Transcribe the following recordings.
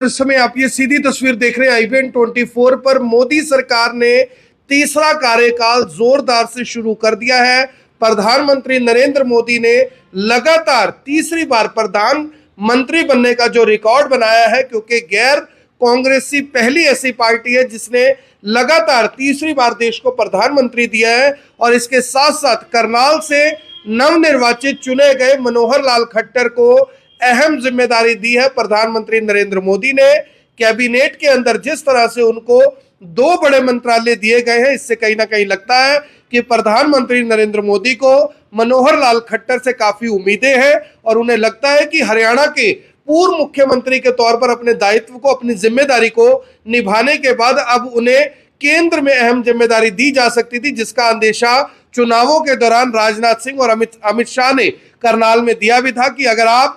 इस समय आप ये सीधी तस्वीर देख रहे हैं IBN24 पर। मोदी सरकार ने तीसरा कार्यकाल जोरदार से शुरू कर दिया है। प्रधानमंत्री नरेंद्र मोदी ने लगातार तीसरी बार प्रधानमंत्री बनने का जो रिकॉर्ड बनाया है, क्योंकि गैर कांग्रेसी पहली ऐसी पार्टी है जिसने लगातार तीसरी बार देश को प्रधानमंत्री दिया है। और इसके साथ साथ करनाल से नवनिर्वाचित चुने गए मनोहर लाल खट्टर को अहम जिम्मेदारी दी है प्रधानमंत्री नरेंद्र मोदी ने। कैबिनेट के अंदर जिस तरह से उनको दो बड़े मंत्रालय दिए गए हैं, इससे कहीं ना कहीं लगता है कि प्रधानमंत्री नरेंद्र मोदी को मनोहर लाल खट्टर से काफी उम्मीदें हैं और उन्हें लगता है कि हरियाणा के पूर्व मुख्यमंत्री के तौर पर अपने दायित्व को, अपनी जिम्मेदारी को निभाने के बाद अब उन्हें केंद्र में अहम जिम्मेदारी दी जा सकती थी, जिसका अंदेशा चुनावों के दौरान राजनाथ सिंह और अमित शाह ने करनाल में दिया भी था कि अगर आप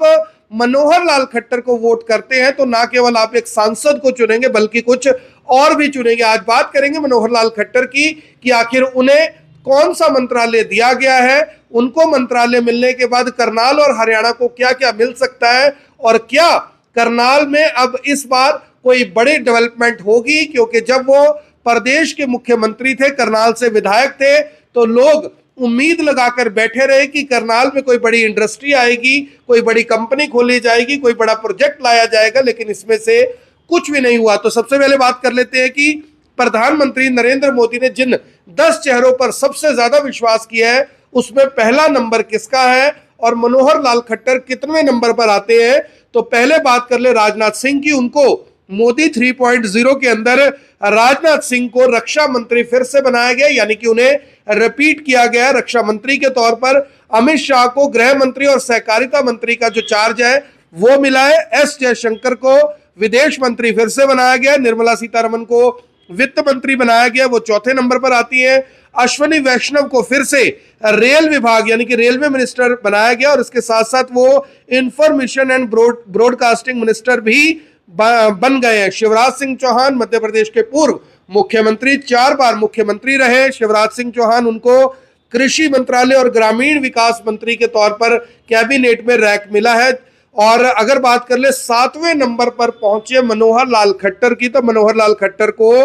मनोहर लाल खट्टर को वोट करते हैं तो ना केवल आप एक सांसद को चुनेंगे बल्कि कुछ और भी चुनेंगे। आज बात करेंगे मनोहर लाल खट्टर की कि आखिर उन्हें कौन सा मंत्रालय दिया गया है, उनको मंत्रालय मिलने के बाद करनाल और हरियाणा को क्या क्या मिल सकता है और क्या करनाल में अब इस बार कोई बड़ी डेवलपमेंट होगी। क्योंकि जब वो प्रदेश के मुख्यमंत्री थे, करनाल से विधायक थे, तो लोग उम्मीद लगाकर बैठे रहे कि करनाल में कोई बड़ी इंडस्ट्री आएगी, कोई बड़ी कंपनी खोली जाएगी, कोई बड़ा प्रोजेक्ट लाया जाएगा, लेकिन इसमें से कुछ भी नहीं हुआ। तो सबसे पहले बात कर लेते हैं कि प्रधानमंत्री नरेंद्र मोदी ने जिन 10 चेहरों पर सबसे ज्यादा विश्वास किया है उसमें पहला नंबर किसका है और मनोहर लाल खट्टर कितने नंबर पर आते हैं। तो पहले बात कर ले राजनाथ सिंह की। उनको मोदी 3.0 के अंदर राजनाथ सिंह को रक्षा मंत्री फिर से बनाया गया, यानी कि उन्हें रिपीट किया गया रक्षा मंत्री के तौर पर। अमित शाह को गृह मंत्री और सहकारिता मंत्री का जो चार्ज है वो मिला है। एस जयशंकर को विदेश मंत्री फिर से बनाया गया। निर्मला सीतारमण को वित्त मंत्री बनाया गया, वो चौथे नंबर पर आती है। अश्विनी वैष्णव को फिर से रेल विभाग यानी कि रेलवे मिनिस्टर बनाया गया और इसके साथ साथ वो इंफॉर्मेशन एंड ब्रॉडकास्टिंग मिनिस्टर भी बन गए हैं। शिवराज सिंह चौहान मध्य प्रदेश के पूर्व मुख्यमंत्री, 4 बार मुख्यमंत्री रहे शिवराज सिंह चौहान, उनको कृषि मंत्रालय और ग्रामीण विकास मंत्री के तौर पर कैबिनेट में रैंक मिला है। और अगर बात कर ले 7वें नंबर पर पहुंचे मनोहर लाल खट्टर की, तो मनोहर लाल खट्टर को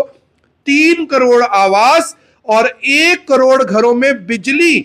3 करोड़ आवास और 1 करोड़ घरों में बिजली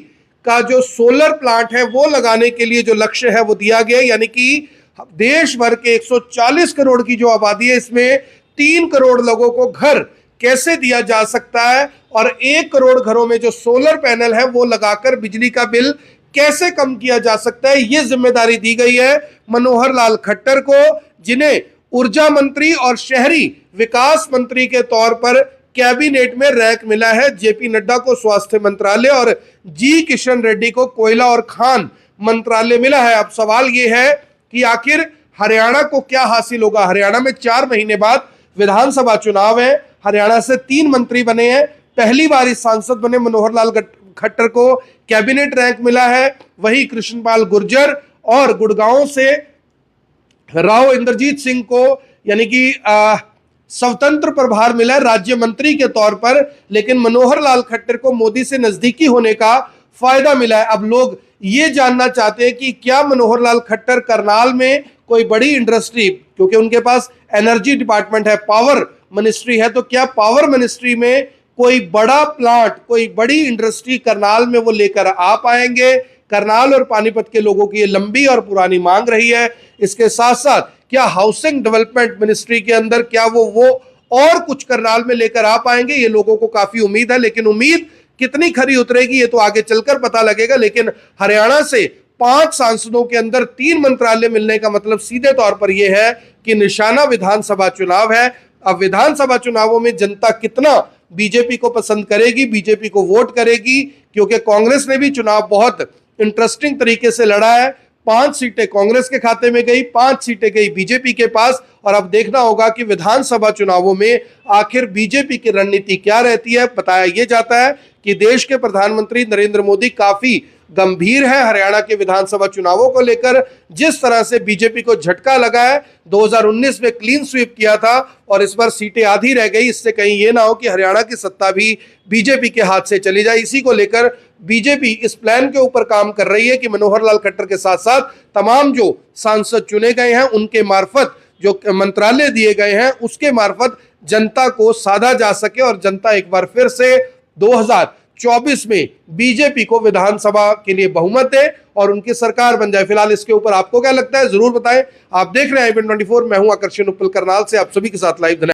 का जो सोलर प्लांट है वो लगाने के लिए जो लक्ष्य है वो दिया गया। यानी कि देश भर के 140 करोड़ की जो आबादी है, इसमें 3 करोड़ लोगों को घर कैसे दिया जा सकता है और 1 करोड़ घरों में जो सोलर पैनल है वो लगाकर बिजली का बिल कैसे कम किया जा सकता है, ये जिम्मेदारी दी गई है मनोहर लाल खट्टर को, जिन्हें ऊर्जा मंत्री और शहरी विकास मंत्री के तौर पर कैबिनेट में रैंक मिला है। जेपी नड्डा को स्वास्थ्य मंत्रालय और जी किशन रेड्डी को कोयला और खान मंत्रालय मिला है। अब सवाल यह है कि आखिर हरियाणा को क्या हासिल होगा। हरियाणा में 4 महीने बाद विधानसभा चुनाव है। हरियाणा से 3 मंत्री बने हैं, पहली बार इस सांसद बने मनोहर लाल खट्टर को कैबिनेट रैंक मिला है। वही कृष्णपाल गुर्जर और गुड़गांव से राव इंद्रजीत सिंह को यानी कि स्वतंत्र प्रभार मिला है राज्य मंत्री के तौर पर, लेकिन मनोहर लाल खट्टर को मोदी से नजदीकी होने का फायदा मिला है। अब लोग ये जानना चाहते हैं कि क्या मनोहर लाल खट्टर करनाल में कोई बड़ी इंडस्ट्री, क्योंकि उनके पास एनर्जी डिपार्टमेंट है, पावर मिनिस्ट्री है, तो क्या पावर मिनिस्ट्री में कोई बड़ा प्लांट, कोई बड़ी इंडस्ट्री करनाल में वो लेकर आ पाएंगे। करनाल और पानीपत के लोगों की ये लंबी और पुरानी मांग रही है। इसके साथ साथ क्या हाउसिंग डेवलपमेंट मिनिस्ट्री के अंदर क्या वो और कुछ करनाल में लेकर आ पाएंगे, ये लोगों को काफी उम्मीद है। लेकिन उम्मीद कितनी खरी उतरेगी ये तो आगे चलकर पता लगेगा। लेकिन हरियाणा से 5 सांसदों के अंदर 3 मंत्रालय मिलने का मतलब सीधे तौर पर यह है कि निशाना विधानसभा चुनाव है। अब विधानसभा चुनावों में जनता कितना बीजेपी को पसंद करेगी, बीजेपी को वोट करेगी, क्योंकि कांग्रेस ने भी चुनाव बहुत इंटरेस्टिंग तरीके से लड़ा है। 5 सीटें कांग्रेस के खाते में गई, 5 सीटें गई बीजेपी के पास। और अब देखना होगा कि विधानसभा चुनावों में आखिर बीजेपी की रणनीति क्या रहती है। बताया यह जाता है कि देश के प्रधानमंत्री नरेंद्र मोदी काफी गंभीर है हरियाणा के विधानसभा चुनावों को लेकर। जिस तरह से बीजेपी को झटका लगा है, 2019 में क्लीन स्वीप किया था और इस बार सीटें आधी रह गई, इससे कहीं ये ना हो कि हरियाणा की सत्ता भी बीजेपी के हाथ से चली जाए। इसी को लेकर बीजेपी इस प्लान के ऊपर काम कर रही है कि मनोहर लाल खट्टर के साथ साथ तमाम जो सांसद चुने गए हैं उनके मार्फत जो मंत्रालय दिए गए हैं उसके मार्फत जनता को साधा जा सके और जनता एक बार फिर से 2024 में बीजेपी को विधानसभा के लिए बहुमत दे और उनकी सरकार बन जाए। फिलहाल इसके ऊपर आपको क्या लगता है जरूर बताएं। आप देख रहे हैं IBN 24, मैं हूं आकर्षण उपल करनाल से आप सभी के साथ लाइव।